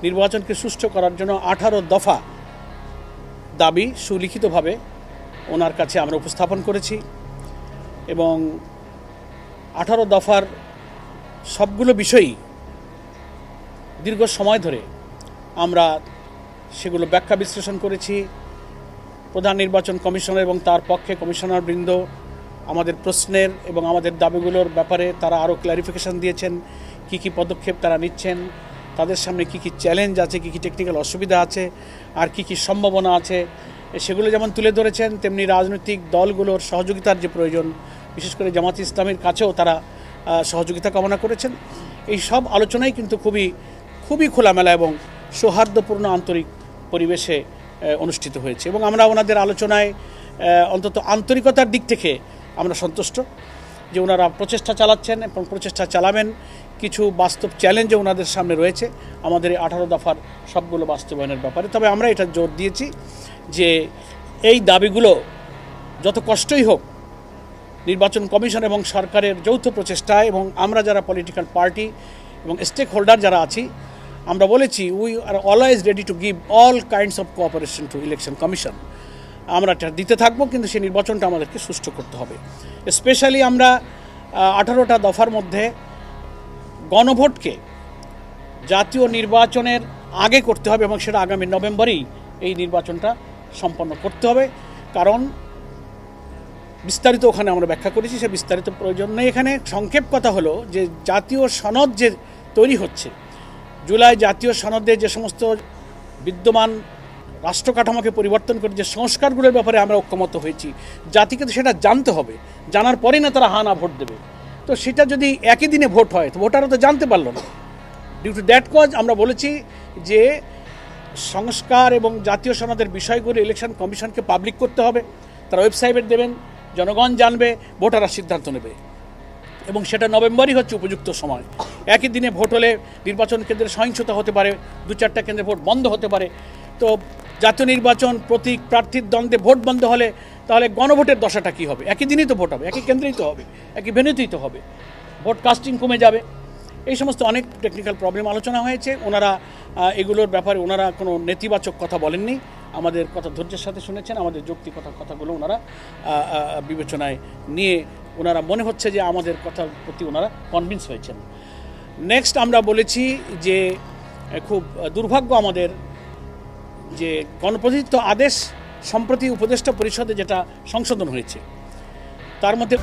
নির্বাচনকে সুষ্ঠু করার জন্য 18 দফা দাবি সুলিখিতভাবে ওনার কাছে আমরা উপস্থাপন করেছি এবং 18 দফার সবগুলো বিষয়ই দীর্ঘ সময় ধরে আমরা সেগুলো ব্যাখ্যা বিশ্লেষণ করেছি। প্রধান নির্বাচন কমিশনার এবং তার পক্ষে কমিশনারবৃন্দ আমাদের প্রশ্নের এবং আমাদের দাবিগুলোর ব্যাপারে তারা আরও ক্ল্যারিফিকেশন দিয়েছেন, কি কি পদক্ষেপ তারা নিচ্ছেন, তাদের সামনে কি কি চ্যালেঞ্জ আছে, কি কি টেকনিক্যাল অসুবিধা আছে, আর কি কি সম্ভাবনা আছে, সেগুলো যেমন তুলে ধরেছেন, তেমনি রাজনৈতিক দলগুলোর সহযোগিতার যে প্রয়োজন, বিশেষ করে জামাত ইসলামের কাছেও তারা সহযোগিতা কামনা করেছেন। এই সব আলোচনাই কিন্তু খুবই খোলামেলা এবং সৌহার্দ্যপূর্ণ আন্তরিক পরিবেশে অনুষ্ঠিত হয়েছে এবং আমরা ওনাদের আলোচনায় অন্তত আন্তরিকতার দিক থেকে আমরা সন্তুষ্ট যে ওনারা প্রচেষ্টা চালাচ্ছেন এবং প্রচেষ্টা চালাবেন। কিছু বাস্তব চ্যালেঞ্জও ওনাদের সামনে রয়েছে আমাদের এই 18 দফার সবগুলো বাস্তবায়নের ব্যাপারে। তবে আমরা এটা জোর দিয়েছি যে এই দাবিগুলো যত কষ্টই হোক, নির্বাচন কমিশন এবং সরকারের যৌথ প্রচেষ্টায় এবং আমরা যারা পলিটিক্যাল পার্টি এবং স্টেক হোল্ডার যারা আছি, আমরা বলেছি we are always ready to give all kinds of cooperation two election commission. আমরা এটা দিতে থাকবো, কিন্তু সেই নির্বাচনটা আমাদেরকে সুষ্ঠু করতে হবে। স্পেশালি আমরা 18টা দফার মধ্যে গণভোটকে জাতীয় নির্বাচনের আগে করতে হবে এবং সেটা আগামী নভেম্বরেই এই নির্বাচনটা সম্পন্ন করতে হবে। কারণ বিস্তারিত ওখানে আমরা ব্যাখ্যা করেছি, সে বিস্তারিত প্রয়োজন নেই এখানে। সংক্ষেপ কথা হলো যে জাতীয় সনদ যে তৈরি হচ্ছে, জুলাই জাতীয় সনদে যে সমস্ত বিদ্যমান রাষ্ট্র কাঠামোকে পরিবর্তন করে যে সংস্কারগুলোর ব্যাপারে আমরা ঐক্যমত হয়েছি, জাতিকে তো সেটা জানতে হবে, জানার পরেই না তারা না ভোট দেবে। তো সেটা যদি একই দিনে ভোট হয় তো ভোটারও তো জানতে পারলো না। ডিউ টু দ্যাট কজ আমরা বলেছি যে সংস্কার এবং জাতীয় সনদের বিষয়গুলো ইলেকশন কমিশনকে পাবলিক করতে হবে, তারা ওয়েবসাইটে দেবেন, জনগণ জানবে, ভোটাররা সিদ্ধান্ত নেবে এবং সেটা নভেম্বরই হচ্ছে উপযুক্ত সময়। একই দিনে ভোট হলে নির্বাচন কেন্দ্রে সহিংসতা হতে পারে, 2-4টা কেন্দ্রে ভোট বন্ধ হতে পারে। তো জাতীয় নির্বাচন প্রতীক প্রার্থীর দ্বন্দ্বে ভোট বন্ধ হলে তাহলে গণভোটের দশাটা কী হবে? একই দিনেই তো ভোট হবে, একই কেন্দ্রেই তো হবে, একই ভেন্যুতেই তো হবে, ভোট কাস্টিং কমে যাবে। এই সমস্ত অনেক টেকনিক্যাল প্রবলেম আলোচনা হয়েছে। ওনারা এগুলোর ব্যাপারে ওনারা কোনো নেতিবাচক কথা বলেননি, আমাদের কথা ধৈর্যের সাথে শুনেছেন, আমাদের যৌক্তিকতার কথাগুলো ওনারা বিবেচনায় নিয়ে ওনারা মনে হচ্ছে যে আমাদের কথার প্রতি ওনারা কনভিন্স হয়েছেন। নেক্সট আমরা বলেছি যে খুব দুর্ভাগ্য আমাদের যে গণপ্রতিনিধিত্ব আদেশ সম্প্রতি উপদেষ্টা পরিষদে যেটা সংশোধন হয়েছে, তার মধ্যে